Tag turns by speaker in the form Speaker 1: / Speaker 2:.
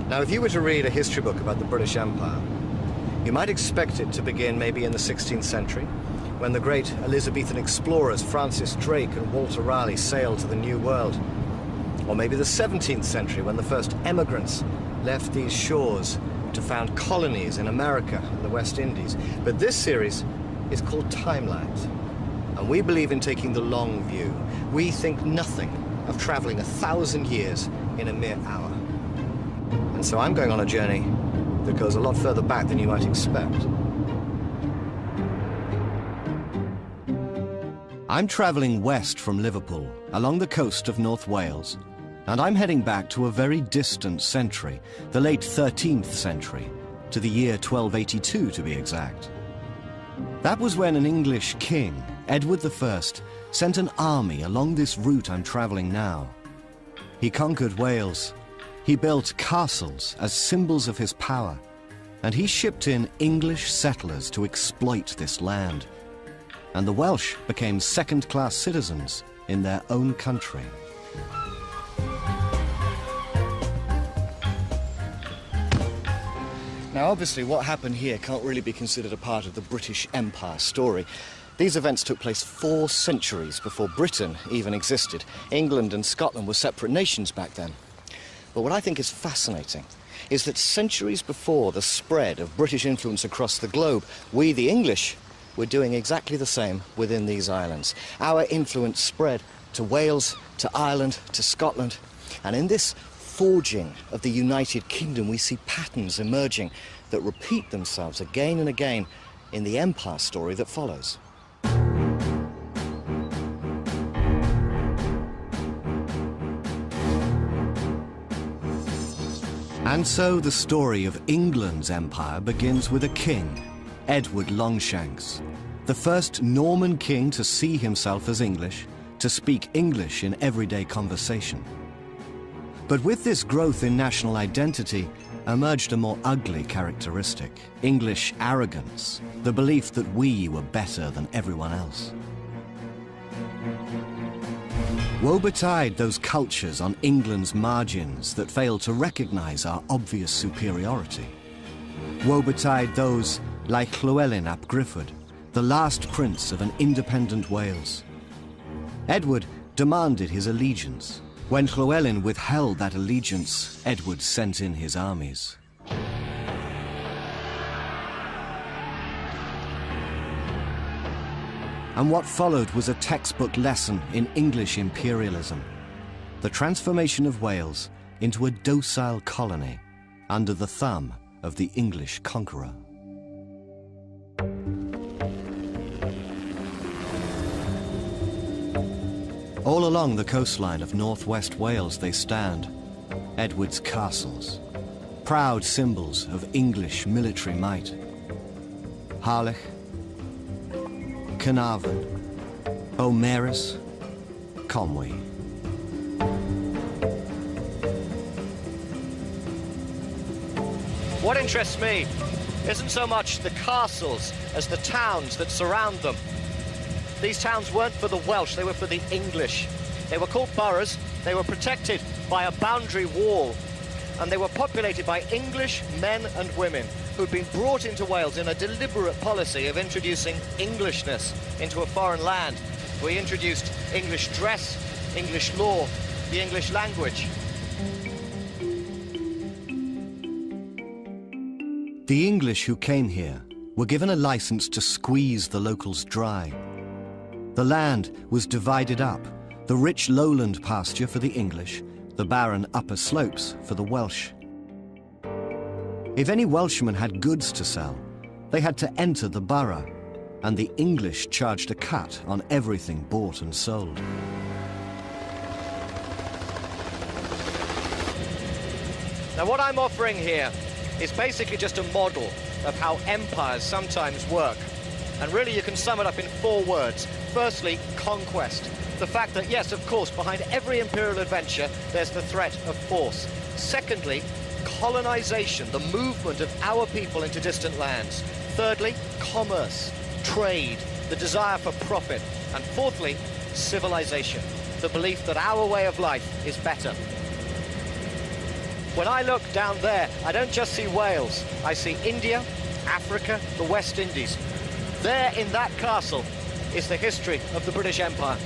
Speaker 1: Now, if you were to read a history book about the British Empire, you might expect it to begin maybe in the 16th century, when the great Elizabethan explorers Francis Drake and Walter Raleigh sailed to the New World. Or maybe the 17th century, when the first emigrants left these shores to found colonies in America and the West Indies. But this series is called Timelines, and we believe in taking the long view. We think nothing of traveling 1,000 years in a mere hour. And so I'm going on a journey that goes a lot further back than you might expect. I'm traveling west from Liverpool, along the coast of North Wales, and I'm heading back to a very distant century, the late 13th century, to the year 1282 to be exact. That was when an English king, Edward I, sent an army along this route I'm traveling now. He conquered Wales, he built castles as symbols of his power, and he shipped in English settlers to exploit this land. And the Welsh became second-class citizens in their own country. Now, obviously, what happened here can't really be considered a part of the British Empire story. These events took place 4 centuries before Britain even existed. England and Scotland were separate nations back then. But what I think is fascinating is that centuries before the spread of British influence across the globe, we, the English, we're doing exactly the same within these islands. Our influence spread to Wales, to Ireland, to Scotland. And in this forging of the United Kingdom, we see patterns emerging that repeat themselves again and again in the empire story that follows. And so the story of England's empire begins with a king, Edward Longshanks, the first Norman king to see himself as English, to speak English in everyday conversation. But with this growth in national identity emerged a more ugly characteristic, English arrogance, the belief that we were better than everyone else. Woe betide those cultures on England's margins that failed to recognize our obvious superiority. Woe betide those like Llywelyn ap Gruffudd, the last prince of an independent Wales. Edward demanded his allegiance. When Llywelyn withheld that allegiance, Edward sent in his armies. And what followed was a textbook lesson in English imperialism, the transformation of Wales into a docile colony under the thumb of the English conqueror. All along the coastline of northwest Wales they stand, Edward's castles, proud symbols of English military might. Harlech, Carnarvon, Beaumaris, Conwy.
Speaker 2: What interests me isn't so much the castles as the towns that surround them. These towns weren't for the Welsh, they were for the English. They were called boroughs, they were protected by a boundary wall, and they were populated by English men and women who'd been brought into Wales in a deliberate policy of introducing Englishness into a foreign land. We introduced English dress, English law, the English language.
Speaker 1: The English who came here were given a license to squeeze the locals dry. The land was divided up, the rich lowland pasture for the English, the barren upper slopes for the Welsh. If any Welshman had goods to sell, they had to enter the borough, and the English charged a cut on everything bought and sold.
Speaker 2: Now what I'm offering here is basically just a model of how empires sometimes work. And really you can sum it up in 4 words. Firstly, conquest. The fact that, yes, of course, behind every imperial adventure, there's the threat of force. Secondly, colonization, the movement of our people into distant lands. Thirdly, commerce, trade, the desire for profit. And fourthly, civilization, the belief that our way of life is better. When I look down there, I don't just see Wales. I see India, Africa, the West Indies. There in that castle is the history of the British Empire.